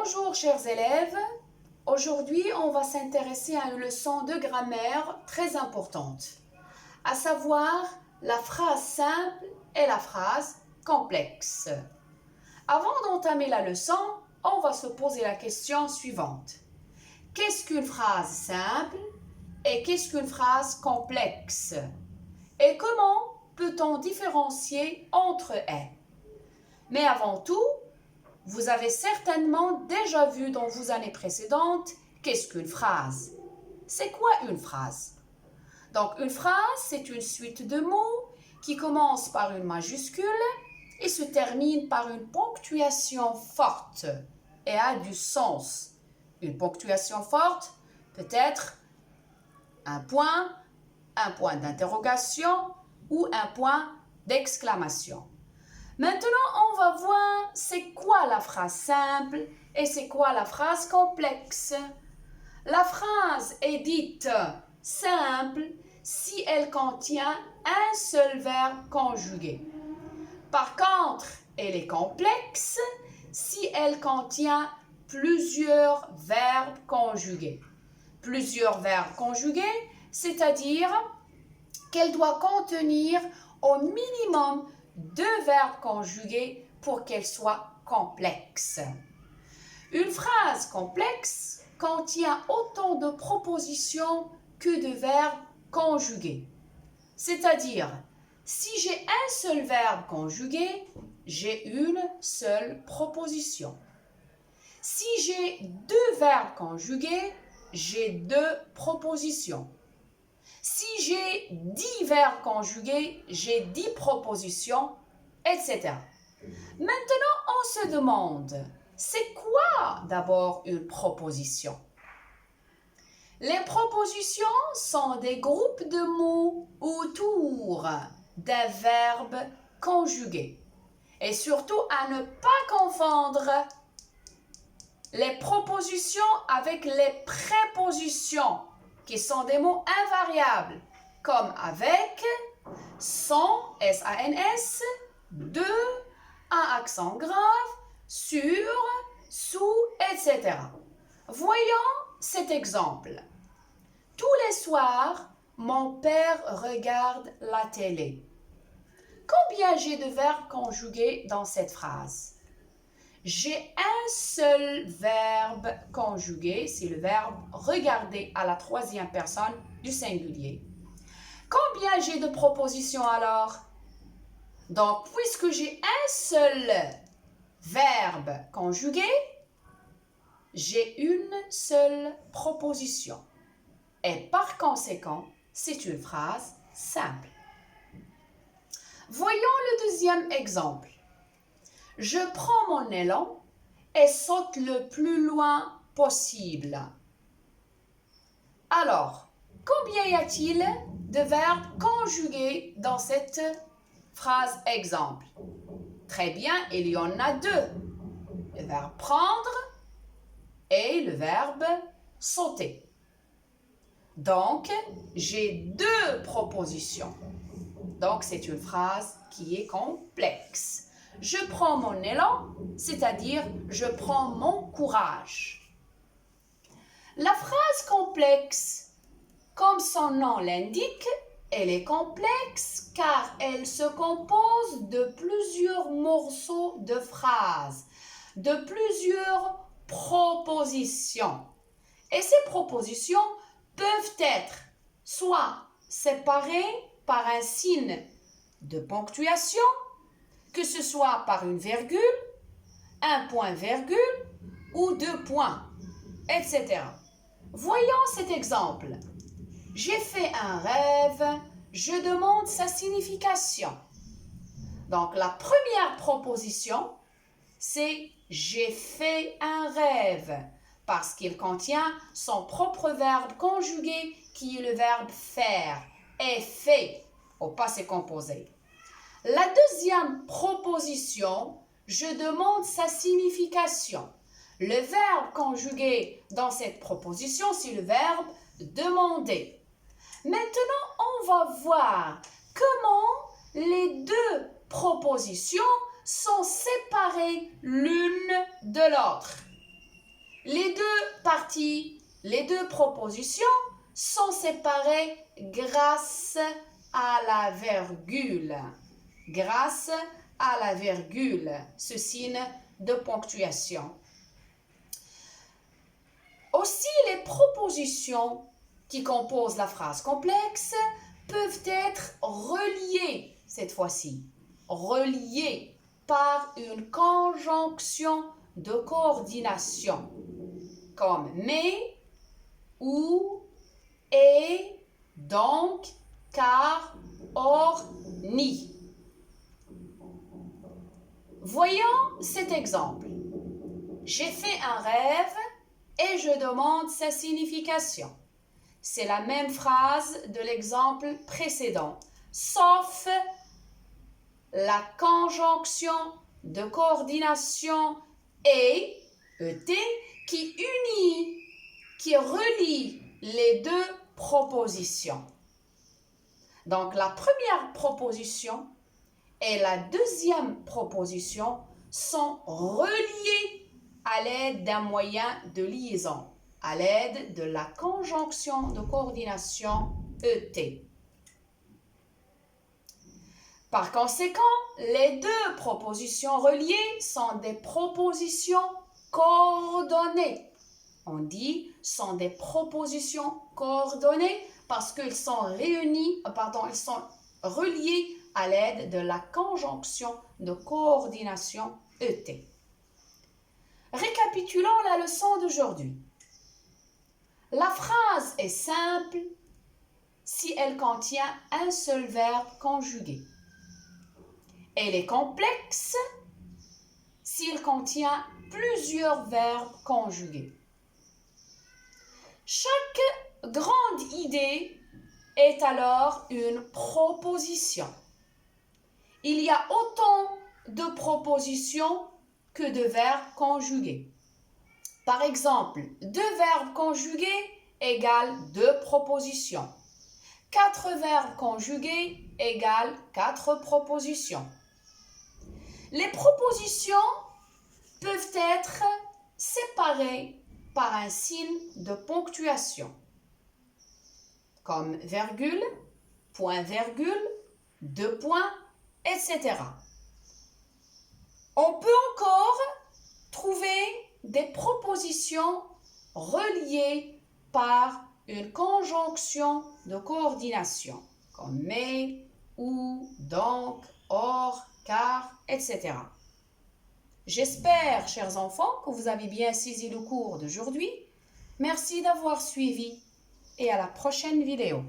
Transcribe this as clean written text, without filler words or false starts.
Bonjour chers élèves, aujourd'hui on va s'intéresser à une leçon de grammaire très importante, à savoir la phrase simple et la phrase complexe. Avant d'entamer la leçon, on va se poser la question suivante. Qu'est-ce qu'une phrase simple et qu'est-ce qu'une phrase complexe? Et comment peut-on différencier entre elles? Mais avant tout, vous avez certainement déjà vu dans vos années précédentes qu'est-ce qu'une phrase. C'est quoi une phrase? Donc une phrase, c'est une suite de mots qui commence par une majuscule et se termine par une ponctuation forte et a du sens. Une ponctuation forte peut être un point d'interrogation ou un point d'exclamation. Maintenant, on va voir c'est quoi la phrase simple et c'est quoi la phrase complexe. La phrase est dite simple si elle contient un seul verbe conjugué. Par contre, elle est complexe si elle contient plusieurs verbes conjugués. Plusieurs verbes conjugués, c'est-à-dire qu'elle doit contenir au minimum deux verbes conjugués pour qu'elle soit complexe. Une phrase complexe contient autant de propositions que de verbes conjugués. C'est-à-dire, si j'ai un seul verbe conjugué, j'ai une seule proposition. Si j'ai deux verbes conjugués, j'ai deux propositions. Si j'ai 10 verbes conjugués, j'ai 10 propositions, etc. Maintenant, on se demande, c'est quoi d'abord une proposition? Les propositions sont des groupes de mots autour d'un verbe conjugué. Et surtout à ne pas confondre les propositions avec les prépositions, qui sont des mots invariables, comme avec, sans, S-A-N-S, de, un accent grave, sur, sous, etc. Voyons cet exemple. Tous les soirs, mon père regarde la télé. Combien j'ai de verbes conjugués dans cette phrase? J'ai un seul verbe conjugué, c'est le verbe regarder à la troisième personne du singulier. Combien j'ai de propositions alors? Donc, puisque j'ai un seul verbe conjugué, j'ai une seule proposition. Et par conséquent, c'est une phrase simple. Voyons le deuxième exemple. Je prends mon élan et saute le plus loin possible. Alors, combien y a-t-il de verbes conjugués dans cette phrase exemple? Très bien, il y en a deux. Le verbe prendre et le verbe sauter. Donc, j'ai deux propositions. Donc, c'est une phrase qui est complexe. Je prends mon élan, c'est-à-dire je prends mon courage. La phrase complexe, comme son nom l'indique, elle est complexe car elle se compose de plusieurs morceaux de phrases, de plusieurs propositions. Et ces propositions peuvent être soit séparées par un signe de ponctuation, que ce soit par une virgule, un point-virgule ou deux points, etc. Voyons cet exemple. J'ai fait un rêve, je demande sa signification. Donc, la première proposition, c'est « j'ai fait un rêve » parce qu'il contient son propre verbe conjugué qui est le verbe « faire » et « fait » au passé composé. La deuxième proposition, je demande sa signification. Le verbe conjugué dans cette proposition, c'est le verbe demander. Maintenant, on va voir comment les deux propositions sont séparées l'une de l'autre. Les deux parties, les deux propositions sont séparées grâce à la virgule. Grâce à la virgule, ce signe de ponctuation. Aussi, les propositions qui composent la phrase complexe peuvent être reliées, cette fois-ci, reliées par une conjonction de coordination, comme mais, ou, et, donc, car, or, ni. Voyons cet exemple. J'ai fait un rêve et je demande sa signification. C'est la même phrase de l'exemple précédent, sauf la conjonction de coordination et, ET, qui relie les deux propositions. Donc, la première proposition et la deuxième proposition sont reliées à l'aide d'un moyen de liaison, à l'aide de la conjonction de coordination ET. Par conséquent, les deux propositions reliées sont des propositions coordonnées. On dit sont des propositions coordonnées parce qu'elles sont elles sont reliées à l'aide de la conjonction de coordination ET. Récapitulons la leçon d'aujourd'hui. La phrase est simple si elle contient un seul verbe conjugué. Elle est complexe s'il contient plusieurs verbes conjugués. Chaque grande idée est alors une proposition. Il y a autant de propositions que de verbes conjugués. Par exemple, 2 verbes conjugués égale 2 propositions. 4 verbes conjugués égale 4 propositions. Les propositions peuvent être séparées par un signe de ponctuation, comme virgule, point virgule, 2 points, etc. On peut encore trouver des propositions reliées par une conjonction de coordination, comme mais, ou, donc, or, car, etc. J'espère, chers enfants, que vous avez bien saisi le cours d'aujourd'hui. Merci d'avoir suivi et à la prochaine vidéo.